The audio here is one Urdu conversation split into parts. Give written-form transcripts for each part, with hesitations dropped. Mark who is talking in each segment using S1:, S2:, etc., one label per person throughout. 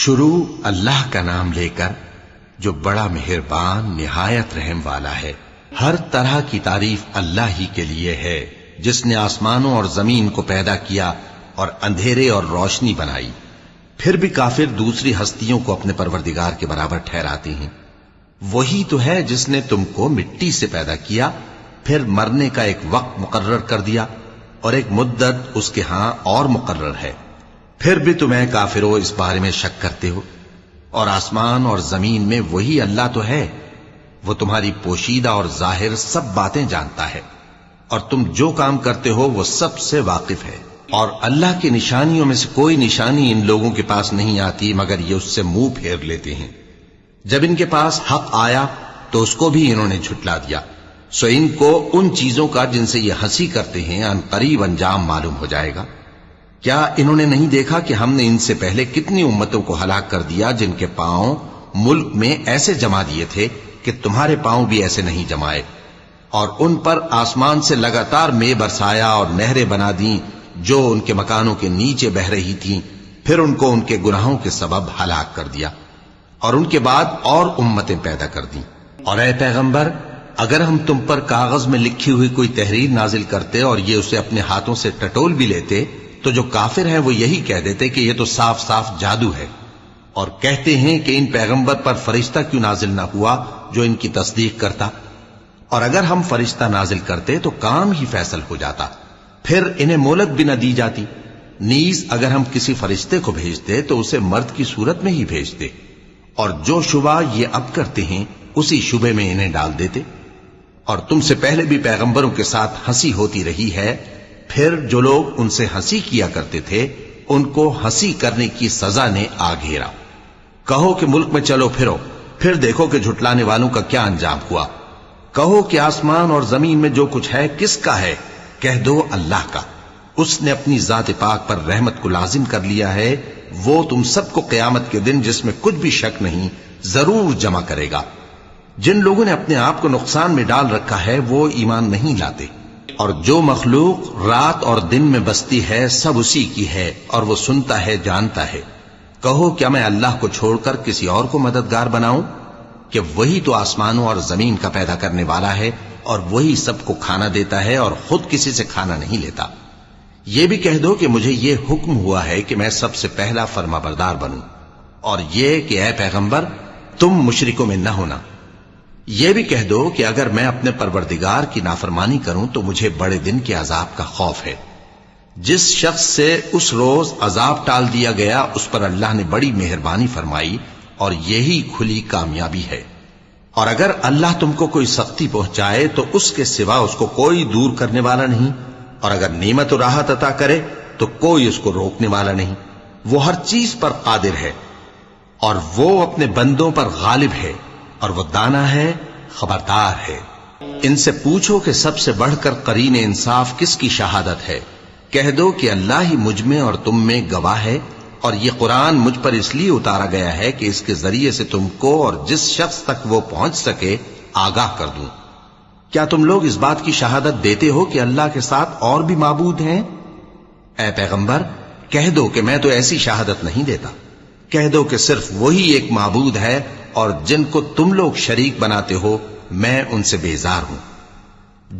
S1: شروع اللہ کا نام لے کر جو بڑا مہربان نہایت رحم والا ہے۔ ہر طرح کی تعریف اللہ ہی کے لیے ہے جس نے آسمانوں اور زمین کو پیدا کیا اور اندھیرے اور روشنی بنائی۔ پھر بھی کافر دوسری ہستیوں کو اپنے پروردگار کے برابر ٹھہراتے ہیں۔ وہی تو ہے جس نے تم کو مٹی سے پیدا کیا، پھر مرنے کا ایک وقت مقرر کر دیا اور ایک مدت اس کے ہاں اور مقرر ہے۔ پھر بھی تمہیں کافروں اس بارے میں شک کرتے ہو، اور آسمان اور زمین میں وہی اللہ تو ہے، وہ تمہاری پوشیدہ اور ظاہر سب باتیں جانتا ہے، اور تم جو کام کرتے ہو وہ سب سے واقف ہے۔ اور اللہ کی نشانیوں میں سے کوئی نشانی ان لوگوں کے پاس نہیں آتی مگر یہ اس سے منہ پھیر لیتے ہیں۔ جب ان کے پاس حق آیا تو اس کو بھی انہوں نے جھٹلا دیا، سو ان کو ان چیزوں کا جن سے یہ ہنسی کرتے ہیں ان قریب انجام معلوم ہو جائے گا۔ کیا انہوں نے نہیں دیکھا کہ ہم نے ان سے پہلے کتنی امتوں کو ہلاک کر دیا جن کے پاؤں ملک میں ایسے جما دیے تھے کہ تمہارے پاؤں بھی ایسے نہیں جمائے، اور ان پر آسمان سے لگاتار مے برسایا اور نہریں بنا دیں جو ان کے مکانوں کے نیچے بہ رہی تھیں، پھر ان کو ان کے گناہوں کے سبب ہلاک کر دیا، اور ان کے بعد اور امتیں پیدا کر دیں۔ اور اے پیغمبر، اگر ہم تم پر کاغذ میں لکھی ہوئی کوئی تحریر نازل کرتے اور یہ اسے اپنے ہاتھوں سے ٹٹول بھی لیتے تو جو کافر ہیں وہ یہی کہہ دیتے کہ یہ تو صاف صاف جادو ہے، اور کہتے ہیں کہ ان پیغمبر پر فرشتہ کیوں نازل نہ ہوا جو ان کی تصدیق کرتا، اور اگر ہم فرشتہ نازل کرتے تو کام ہی فیصل ہو جاتا، پھر انہیں مہلت بھی نہ دی جاتی۔ نیز اگر ہم کسی فرشتے کو بھیجتے تو اسے مرد کی صورت میں ہی بھیجتے، اور جو شبہ یہ اب کرتے ہیں اسی شبے میں انہیں ڈال دیتے۔ اور تم سے پہلے بھی پیغمبروں کے ساتھ ہنسی ہوتی رہی ہے، پھر جو لوگ ان سے ہنسی کیا کرتے تھے ان کو ہنسی کرنے کی سزا نے آ گھیرا۔ کہو کہ ملک میں چلو پھرو، پھر دیکھو کہ جھٹلانے والوں کا کیا انجام ہوا۔ کہو کہ آسمان اور زمین میں جو کچھ ہے کس کا ہے؟ کہہ دو اللہ کا۔ اس نے اپنی ذات پاک پر رحمت کو لازم کر لیا ہے، وہ تم سب کو قیامت کے دن جس میں کچھ بھی شک نہیں ضرور جمع کرے گا۔ جن لوگوں نے اپنے آپ کو نقصان میں ڈال رکھا ہے وہ ایمان نہیں لاتے، اور جو مخلوق رات اور دن میں بستی ہے سب اسی کی ہے، اور وہ سنتا ہے جانتا ہے۔ کہو کیا میں اللہ کو چھوڑ کر کسی اور کو مددگار بناؤں؟ کہ وہی تو آسمانوں اور زمین کا پیدا کرنے والا ہے، اور وہی سب کو کھانا دیتا ہے اور خود کسی سے کھانا نہیں لیتا۔ یہ بھی کہہ دو کہ مجھے یہ حکم ہوا ہے کہ میں سب سے پہلا فرما بردار بنوں، اور یہ کہ اے پیغمبر تم مشرکوں میں نہ ہونا۔ یہ بھی کہہ دو کہ اگر میں اپنے پروردگار کی نافرمانی کروں تو مجھے بڑے دن کے عذاب کا خوف ہے۔ جس شخص سے اس روز عذاب ٹال دیا گیا اس پر اللہ نے بڑی مہربانی فرمائی، اور یہی کھلی کامیابی ہے۔ اور اگر اللہ تم کو کوئی سختی پہنچائے تو اس کے سوا اس کو کوئی دور کرنے والا نہیں، اور اگر نعمت و راحت عطا کرے تو کوئی اس کو روکنے والا نہیں۔ وہ ہر چیز پر قادر ہے، اور وہ اپنے بندوں پر غالب ہے، اور وہ دانا ہے، خبردار ہے۔ ان سے پوچھو کہ سب سے بڑھ کر قرین انصاف کس کی شہادت ہے؟ کہہ دو کہ اللہ ہی مجھ میں اور تم میں گواہ ہے، اور یہ قرآن مجھ پر اس لیے اتارا گیا ہے کہ اس کے ذریعے سے تم کو اور جس شخص تک وہ پہنچ سکے آگاہ کر دوں۔ کیا تم لوگ اس بات کی شہادت دیتے ہو کہ اللہ کے ساتھ اور بھی معبود ہیں؟ اے پیغمبر کہہ دو کہ میں تو ایسی شہادت نہیں دیتا۔ کہہ دو کہ صرف وہی ایک معبود ہے، اور جن کو تم لوگ شریک بناتے ہو میں ان سے بیزار ہوں۔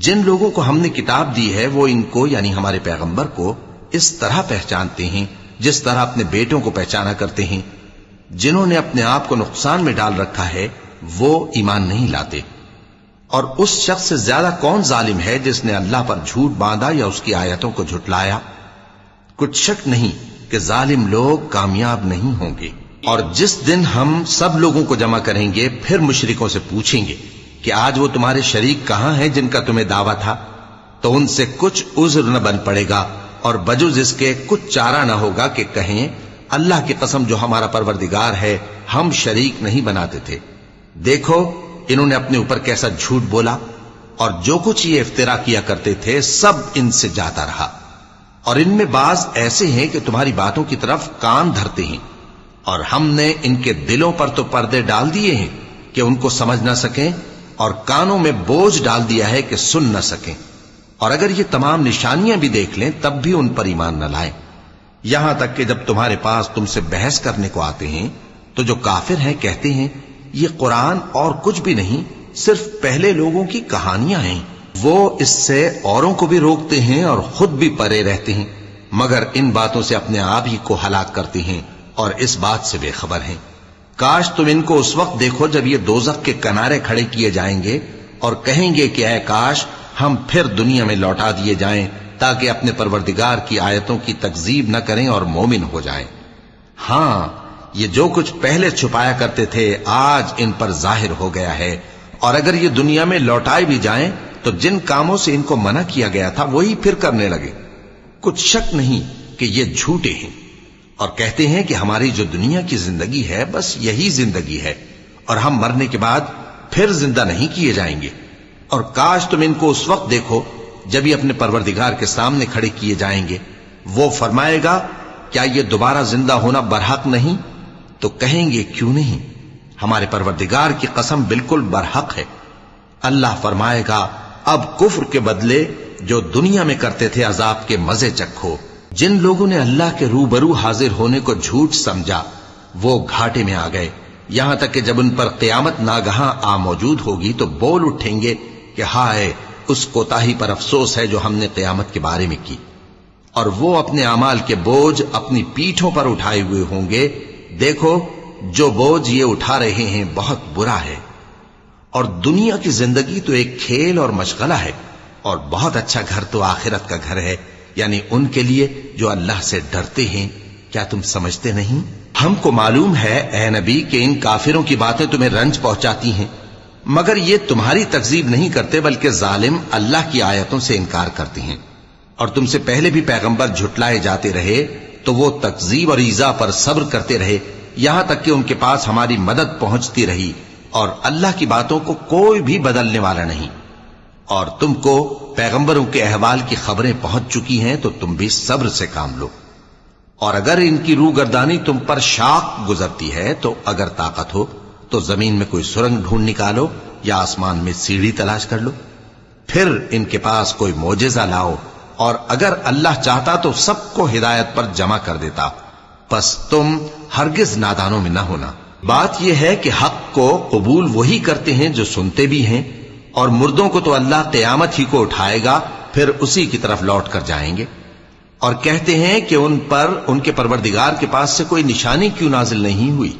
S1: جن لوگوں کو ہم نے کتاب دی ہے وہ ان کو یعنی ہمارے پیغمبر کو اس طرح پہچانتے ہیں جس طرح اپنے بیٹوں کو پہچانا کرتے ہیں۔ جنہوں نے اپنے آپ کو نقصان میں ڈال رکھا ہے وہ ایمان نہیں لاتے۔ اور اس شخص سے زیادہ کون ظالم ہے جس نے اللہ پر جھوٹ باندھا یا اس کی آیتوں کو جھٹلایا؟ کچھ شک نہیں کہ ظالم لوگ کامیاب نہیں ہوں گے۔ اور جس دن ہم سب لوگوں کو جمع کریں گے پھر مشرکوں سے پوچھیں گے کہ آج وہ تمہارے شریک کہاں ہیں جن کا تمہیں دعویٰ تھا؟ تو ان سے کچھ عذر نہ بن پڑے گا، اور بجز اس کے کچھ چارہ نہ ہوگا کہ کہیں اللہ کی قسم جو ہمارا پروردگار ہے ہم شریک نہیں بناتے تھے۔ دیکھو انہوں نے اپنے اوپر کیسا جھوٹ بولا، اور جو کچھ یہ افترا کیا کرتے تھے سب ان سے جاتا رہا۔ اور ان میں بعض ایسے ہیں کہ تمہاری باتوں کی طرف کان دھرتے ہیں، اور ہم نے ان کے دلوں پر تو پردے ڈال دیے ہیں کہ ان کو سمجھ نہ سکیں، اور کانوں میں بوجھ ڈال دیا ہے کہ سن نہ سکیں، اور اگر یہ تمام نشانیاں بھی دیکھ لیں تب بھی ان پر ایمان نہ لائیں۔ یہاں تک کہ جب تمہارے پاس تم سے بحث کرنے کو آتے ہیں تو جو کافر ہیں کہتے ہیں یہ قرآن اور کچھ بھی نہیں، صرف پہلے لوگوں کی کہانیاں ہیں۔ وہ اس سے اوروں کو بھی روکتے ہیں اور خود بھی پرے رہتے ہیں، مگر ان باتوں سے اپنے آپ ہی کو ہلاک کرتے ہیں اور اس بات سے بے خبر ہیں۔ کاش تم ان کو اس وقت دیکھو جب یہ دوزخ کے کنارے کھڑے کیے جائیں گے اور کہیں گے کہ اے کاش ہم پھر دنیا میں لوٹا دیے جائیں تاکہ اپنے پروردگار کی آیتوں کی تکذیب نہ کریں اور مومن ہو جائیں۔ ہاں، یہ جو کچھ پہلے چھپایا کرتے تھے آج ان پر ظاہر ہو گیا ہے، اور اگر یہ دنیا میں لوٹائے بھی جائیں تو جن کاموں سے ان کو منع کیا گیا تھا وہی پھر کرنے لگے۔ کچھ شک نہیں کہ یہ جھوٹے ہیں، اور کہتے ہیں کہ ہماری جو دنیا کی زندگی ہے بس یہی زندگی ہے اور ہم مرنے کے بعد پھر زندہ نہیں کیے جائیں گے۔ اور کاش تم ان کو اس وقت دیکھو جب یہ اپنے پروردگار کے سامنے کھڑے کیے جائیں گے، وہ فرمائے گا کیا یہ دوبارہ زندہ ہونا برحق نہیں؟ تو کہیں گے کیوں نہیں، ہمارے پروردگار کی قسم بالکل برحق ہے۔ اللہ فرمائے گا اب کفر کے بدلے جو دنیا میں کرتے تھے عذاب کے مزے چکھو۔ جن لوگوں نے اللہ کے روبرو حاضر ہونے کو جھوٹ سمجھا وہ گھاٹے میں آ گئے، یہاں تک کہ جب ان پر قیامت ناگہاں آ موجود ہوگی تو بول اٹھیں گے کہ ہائے اس کوتاہی پر افسوس ہے جو ہم نے قیامت کے بارے میں کی، اور وہ اپنے اعمال کے بوجھ اپنی پیٹھوں پر اٹھائے ہوئے ہوں گے۔ دیکھو جو بوجھ یہ اٹھا رہے ہیں بہت برا ہے، اور دنیا کی زندگی تو ایک کھیل اور مشغلہ ہے، اور بہت اچھا گھر تو آخرت کا گھر ہے، یعنی ان کے لیے جو اللہ سے ڈرتے ہیں۔ کیا تم سمجھتے نہیں؟ ہم کو معلوم ہے اے نبی کہ ان کافروں کی باتیں تمہیں رنج پہنچاتی ہیں، مگر یہ تمہاری تکذیب نہیں کرتے بلکہ ظالم اللہ کی آیتوں سے انکار کرتے ہیں، اور تم سے پہلے بھی پیغمبر جھٹلائے جاتے رہے تو وہ تکذیب اور ایذا پر صبر کرتے رہے، یہاں تک کہ ان کے پاس ہماری مدد پہنچتی رہی، اور اللہ کی باتوں کو کوئی بھی بدلنے والا نہیں۔ اور تم کو پیغمبروں کے احوال کی خبریں پہنچ چکی ہیں تو تم بھی صبر سے کام لو، اور اگر ان کی روگردانی تم پر شاق گزرتی ہے تو اگر طاقت ہو تو زمین میں کوئی سرنگ ڈھونڈ نکالو یا آسمان میں سیڑھی تلاش کر لو، پھر ان کے پاس کوئی معجزہ لاؤ، اور اگر اللہ چاہتا تو سب کو ہدایت پر جمع کر دیتا، پس تم ہرگز نادانوں میں نہ ہونا۔ بات یہ ہے کہ حق کو قبول وہی کرتے ہیں جو سنتے بھی ہیں، اور مردوں کو تو اللہ قیامت ہی کو اٹھائے گا، پھر اسی کی طرف لوٹ کر جائیں گے۔ اور کہتے ہیں کہ ان پر ان کے پروردگار کے پاس سے کوئی نشانی کیوں نازل نہیں ہوئی؟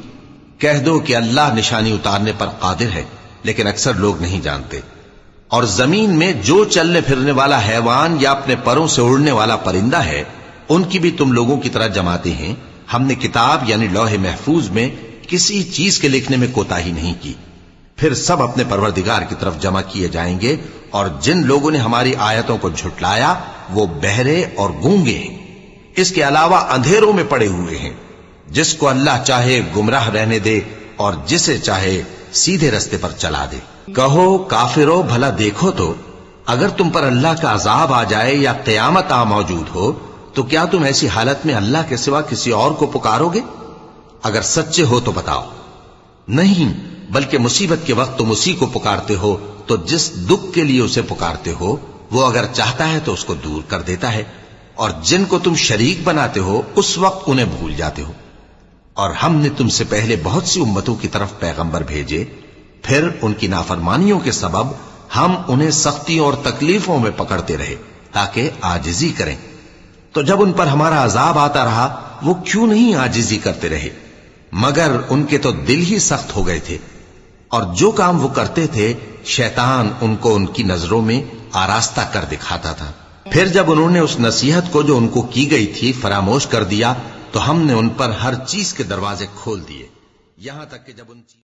S1: کہہ دو کہ اللہ نشانی اتارنے پر قادر ہے، لیکن اکثر لوگ نہیں جانتے۔ اور زمین میں جو چلنے پھرنے والا حیوان یا اپنے پروں سے اڑنے والا پرندہ ہے ان کی بھی تم لوگوں کی طرح جماتے ہیں۔ ہم نے کتاب یعنی لوح محفوظ میں کسی چیز کے لکھنے میں کوتاہی نہیں کی، پھر سب اپنے پروردگار کی طرف جمع کیے جائیں گے۔ اور جن لوگوں نے ہماری آیتوں کو جھٹلایا وہ بہرے اور گونگے ہیں، اس کے علاوہ اندھیروں میں پڑے ہوئے ہیں۔ جس کو اللہ چاہے گمراہ رہنے دے اور جسے چاہے سیدھے رستے پر چلا دے۔ کہو کافرو بھلا دیکھو تو اگر تم پر اللہ کا عذاب آ جائے یا قیامت آ موجود ہو تو کیا تم ایسی حالت میں اللہ کے سوا کسی اور کو پکارو گے؟ اگر سچے ہو تو بتاؤ۔ نہیں، بلکہ مصیبت کے وقت تم اسی کو پکارتے ہو، تو جس دکھ کے لیے اسے پکارتے ہو وہ اگر چاہتا ہے تو اس کو دور کر دیتا ہے، اور جن کو تم شریک بناتے ہو اس وقت انہیں بھول جاتے ہو۔ اور ہم نے تم سے پہلے بہت سی امتوں کی طرف پیغمبر بھیجے، پھر ان کی نافرمانیوں کے سبب ہم انہیں سختیوں اور تکلیفوں میں پکڑتے رہے تاکہ عاجزی کریں۔ تو جب ان پر ہمارا عذاب آتا رہا وہ کیوں نہیں عاجزی کرتے رہے؟ مگر ان کے تو دل ہی سخت ہو گئے تھے، اور جو کام وہ کرتے تھے شیطان ان کو ان کی نظروں میں آراستہ کر دکھاتا تھا۔ پھر جب انہوں نے اس نصیحت کو جو ان کو کی گئی تھی فراموش کر دیا تو ہم نے ان پر ہر چیز کے دروازے کھول دیے، یہاں تک کہ جب ان